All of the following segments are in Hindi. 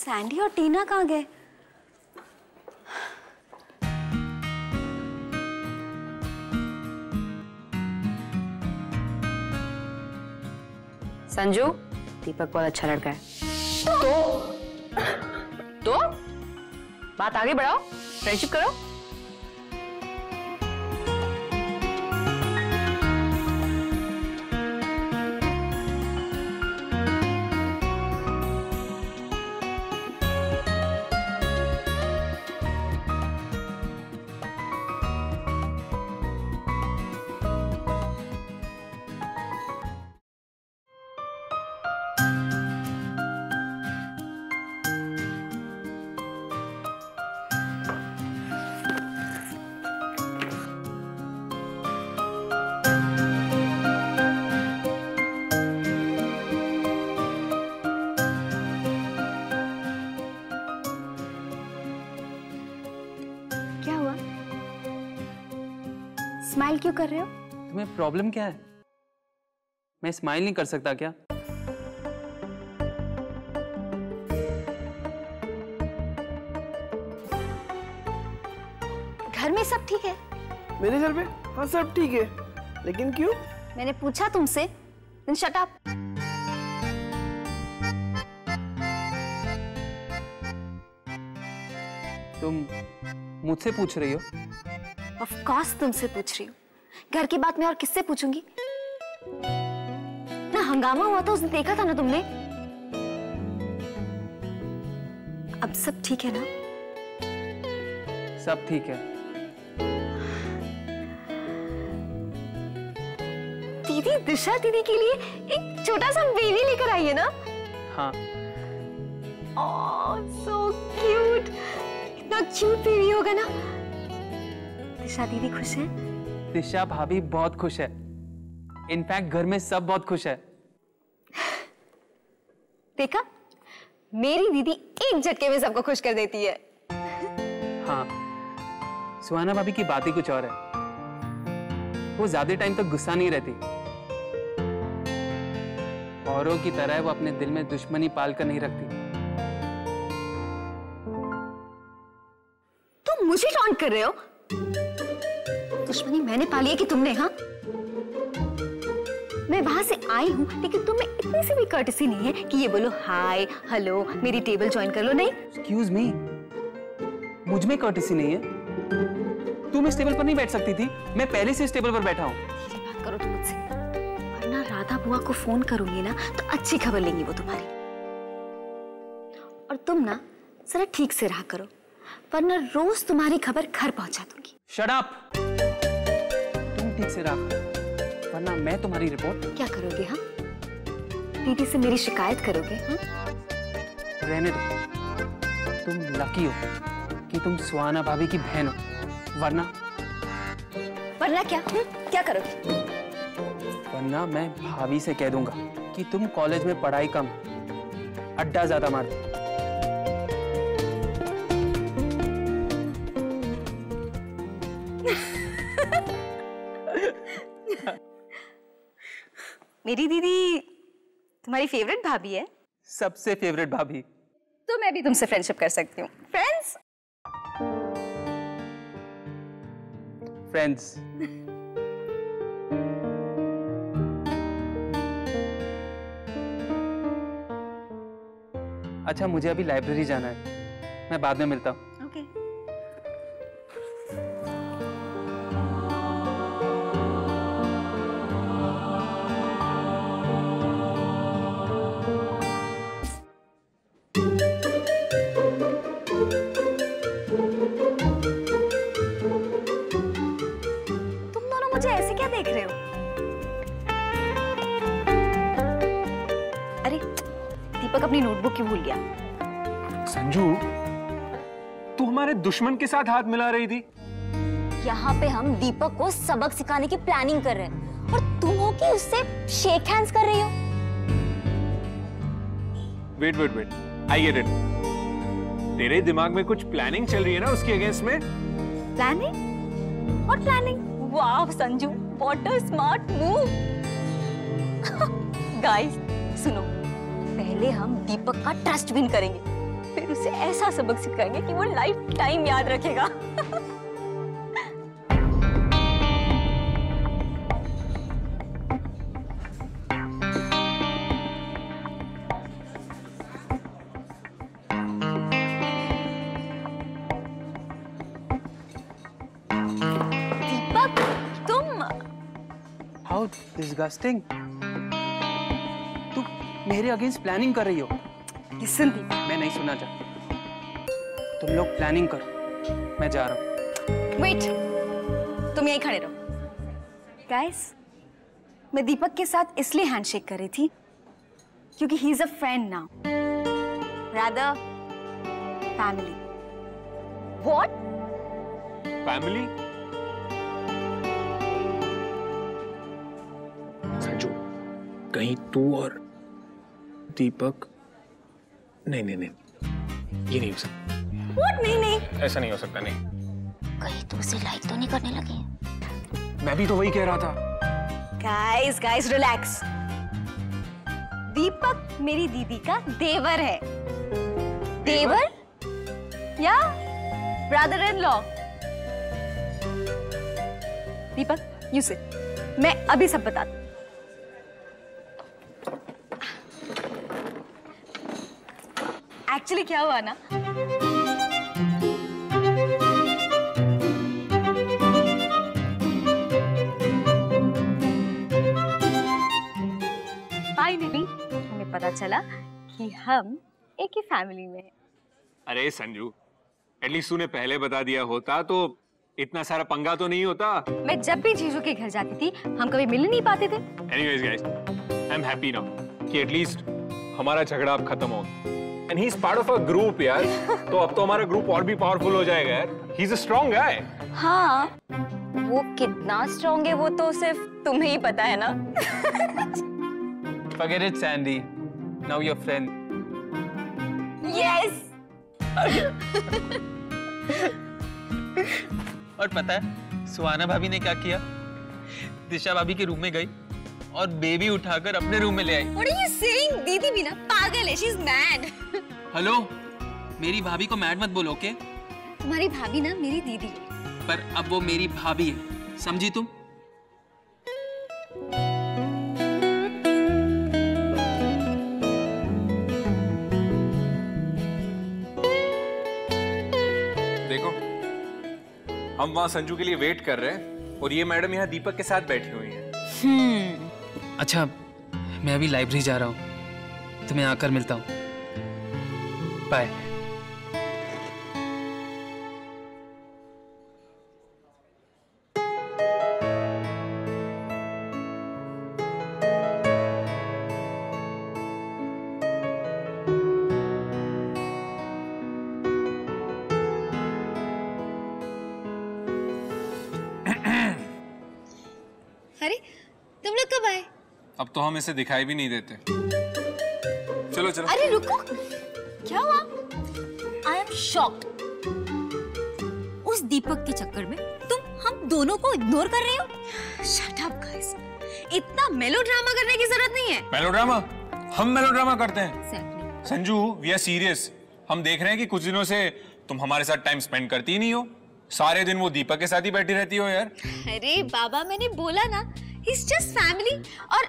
सैंडी और टीना कहाँ गए? संजू, दीपक बहुत अच्छा लड़का है। तो बात आगे बढ़ाओ, फ्रेंडशिप करो। स्माइल क्यों कर रहे हो? तुम्हें प्रॉब्लम क्या है? मैं स्माइल नहीं कर सकता क्या? घर में सब ठीक है? मेरे घर में हाँ सब ठीक है, लेकिन क्यों? मैंने पूछा तुमसे। Then shut up. तुम मुझसे पूछ रही हो? Of course तुमसे पूछ रही हूँ। घर की बात मैं और किससे पूछूंगी? ना हंगामा हुआ था उसने, देखा था ना तुमने? अब सब ठीक है ना? सब ठीक है। दीदी दिशा दीदी के लिए एक छोटा सा बेबी लेकर आई है ना? हाँ। ओह सो क्यूट, इतना क्यूट बेबी होगा ना। दिशा दीदी खुश है? दिशा भाभी बहुत खुश है। इनफैक्ट घर में सब बहुत खुश है। देखा, मेरी दीदी एक झटके में सबको खुश कर देती है। हाँ, सुहाना भाभी की बात ही कुछ और है। वो ज्यादा टाइम तक गुस्सा नहीं रहती। औरों की तरह वो अपने दिल में दुश्मनी पाल कर नहीं रखती। तुम मुझे टॉन्ट कर रहे हो? दुश्मनी मैंने पाली है कि तुमने? हाँ, मैं वहां से आई हूँ, लेकिन तुम्हें इतनी सी भी कर्टसी नहीं है कि ये बोलो हाय हेलो मेरी टेबल ज्वाइन कर लो। नहीं। एक्सक्यूज मी, मुझ में कर्टसी नहीं है। तुम इस टेबल पर नहीं बैठ सकती थी? मैं पहले से इस टेबल पर बैठा हूँ। धीरे बात करो तुम मुझसे, वरना राधा बुआ को फोन करूंगी ना तो अच्छी खबर लेंगी वो तुम्हारी। और तुम ना जरा ठीक से रहा करो, वरना रोज तुम्हारी खबर घर पहुंचा दूंगी। Shut up! तुम ठीक से रहा, वरना मैं तुम्हारी रिपोर्ट। क्या करोगे? हाँ, दीदी से मेरी शिकायत करोगे? हाँ, रहने दो। तुम लकी हो कि तुम सुहाना भाभी की बहन हो, वरना क्या? क्या करोगे? वरना मैं भाभी से कह दूंगा कि तुम कॉलेज में पढ़ाई कम, अड्डा ज्यादा मारती। मेरी दीदी तुम्हारी फेवरेट भाभी है? सबसे फेवरेट भाभी। तो मैं भी तुमसे फ्रेंडशिप कर सकती हूँ। फ्रेंड्स? फ्रेंड्स। अच्छा, मुझे अभी लाइब्रेरी जाना है, मैं बाद में मिलता हूँ। मुझे ऐसे क्या देख रहे हो? अरे दीपक अपनी नोटबुक क्यों भूल गया? संजू, तू हमारे दुश्मन के साथ हाथ मिला रही थी। यहाँ पे हम दीपक को सबक सिखाने की प्लानिंग कर रहे हैं और तुम हो कि उससे शेक हैंड्स कर रही हो। Wait wait wait, I get it. तेरे दिमाग में कुछ प्लानिंग चल रही है ना उसके अगेंस्ट में? प्लानिंग? और प्लानिंग? वाह Sanju, what a smart move. Guys सुनो, पहले हम दीपक का ट्रस्ट विन करेंगे, फिर उसे ऐसा सबक सिखाएंगे कि वो लाइफ टाइम याद रखेगा। दीपक, तुम हाउ डिस्गस्टिंग। तू मेरे अगेंस्ट प्लानिंग कर रही हो। लिसन दीपक, मैं नहीं सुनना चाहता। तुम लोग प्लानिंग करो, मैं जा रहा हूँ। वेट, तुम यहीं खड़े रहो। गाइस, मैं दीपक के साथ इसलिए हैंडशेक कर रही थी क्योंकि he is a friend now, rather family. What? Family? Sanju, कहीं तू और दीपक? नहीं नहीं नहीं, ये नहीं हो सकता। व्हाट? नहीं नहीं, ऐसा नहीं हो सकता। नहीं, कहीं तो उसे लाइक तो नहीं करने लगे? मैं भी तो वही कह रहा था। Guys guys relax. दीपक मेरी दीदी का देवर है। देवर? या brother in law. Deepak, you sit, मैं अभी सब बता दूं। एक्चुअली क्या हुआ ना, फाइनली हमें पता चला कि हम एक ही फैमिली में हैं। अरे संजू, एटलीस्ट तूने पहले बता दिया होता तो इतना सारा पंगा तो नहीं होता। मैं जब भी जीजू के घर जाती थी हम कभी मिल नहीं पाते थे। Anyways guys, I'm happy now कि एटलीस्ट हमारा झगड़ा अब खत्म हो। And he's part of a group यार, तो अब तो हमारा ग्रुप और भी पावरफुल हो जाएगा यार। He's a strong guy। हाँ, वो कितना स्ट्रॉन्ग है वो तो सिर्फ तुम्हें ही पता है ना। Forget it, Sandy. Now you're friend. Yes. और पता है सुहाना भाभी ने क्या किया? दिशा भाभी के रूम में गई और बेबी उठाकर अपने रूम में ले आई। What are you saying? दीदी भी ना पागल है, she's mad। हेलो, मेरी भाभी को मैड मत बोलो, ओके? तुम्हारी भाभी ना मेरी दीदी है। पर अब वो मेरी भाभी है, समझी तुम? देखो, हम वहाँ संजू के लिए वेट कर रहे हैं और ये मैडम यहाँ दीपक के साथ बैठी हुई हैं। अच्छा, मैं अभी लाइब्रेरी जा रहा हूँ, तुम्हें आकर मिलता हूँ। बाय। अरे तुम लोग कब आए? अब तो हम इसे दिखाई भी नहीं देते। चलो चलो। अरे रुको, क्या हुआ? I am shocked. उस दीपक के चक्कर में तुम हम दोनों को इग्नोर कर रहे हो। शट अप गाइस, इतना मेलोड्रामा करने की जरूरत नहीं है। मेलोड्रामा? हम मेलोड्रामा करते हैं? Exactly. Sanju, we are serious. हम देख रहे हैं कि कुछ दिनों से तुम हमारे साथ टाइम स्पेंड करती ही नहीं हो। सारे दिन वो दीपक के साथ ही बैठी रहती हो यार। अरे बाबा, मैंने बोला ना, he's just family। और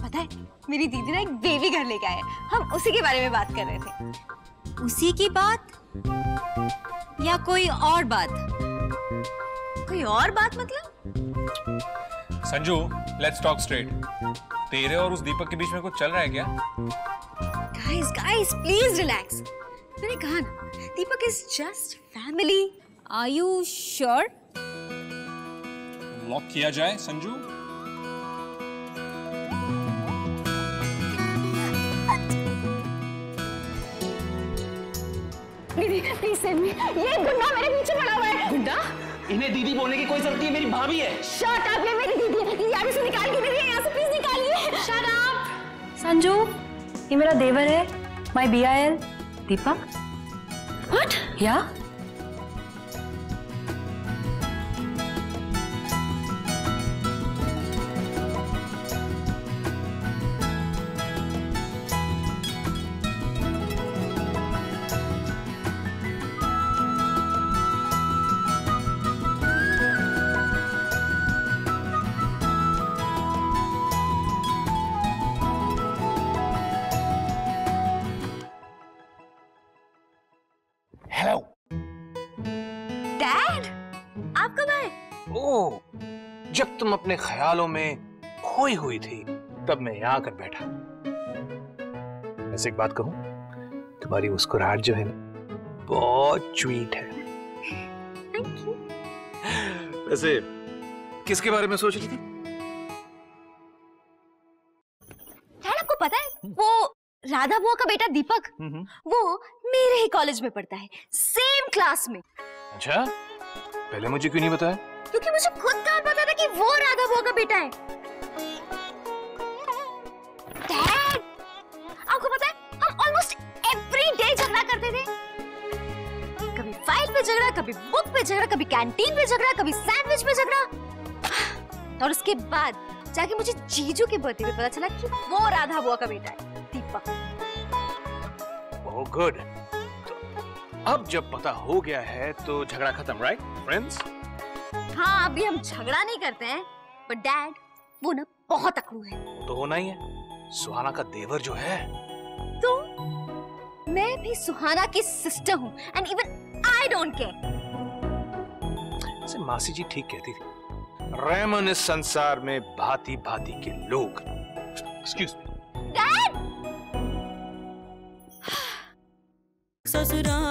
पता है मेरी दीदी ना एक बेबी घर लेके आए, हम उसी के बारे में बात कर रहे थे। उसी की बात या कोई और बात? कोई और बात मतलब? Sanju, let's talk straight. तेरे और उस दीपक के बीच में कुछ चल रहा है क्या? Guys guys please relax. मैंने कहा ना, Deepak is just family. Are you sure? Lock किया जाए संजू? दीदी प्लीज सेव मी, ये गुंडा मेरे पीछे पड़ा हुआ है। गुंडा? इन्हें दीदी बोलने की कोई जरूरत नहीं है, मेरी भाभी है। शट अप, ये मेरी दीदी है। यहाँ से निकाल के मेरी यहाँ से प्लीज निकालिए। Shut up. संजू, ये मेरा देवर है, माय BIL दीपक। व्हाट? या ओह, जब तुम अपने ख्यालों में खोई हुई थी तब मैं यहाँ आकर बैठा। वैसे एक बात कहूं, तुम्हारी मुस्कुराहट जो है ना बहुत स्वीट है। Thank you. वैसे किसके बारे में सोच रही थी? डैड आपको पता है वो राधा बुआ का बेटा दीपक, वो मेरे ही कॉलेज में पढ़ता है, सेम क्लास में। अच्छा, पहले मुझे क्यों नहीं बताया? क्योंकि मुझे खुद कहाँ पता था कि वो राधा बुआ का बेटा है। डैड, आपको पता है हम ऑलमोस्ट एवरी डे झगड़ा करते थे। कभी फाइल पे झगड़ा, कभी बुक पे झगड़ा, कभी कैंटीन पे झगड़ा, कभी सैंडविच पे झगड़ा। और उसके बाद जाके मुझे जीजू के बर्थडे पे पता चला कि वो राधा बुआ का बेटा है, दीपक। Oh good. तो अब जब पता हो गया है तो झगड़ा खत्म, राइट फ्रेंड्स? हाँ, अभी हम झगड़ा नहीं करते हैं, पर डैड वो ना बहुत अकड़ू है। वो तो होना ही है, सुहाना का देवर जो है। तो मैं भी सुहाना की सिस्टर हूँ, and even I don't care. ऐसे मासी जी ठीक कहती थी, रेमन इस संसार में भांति भांति के लोग। Excuse me. डैड, ससुराल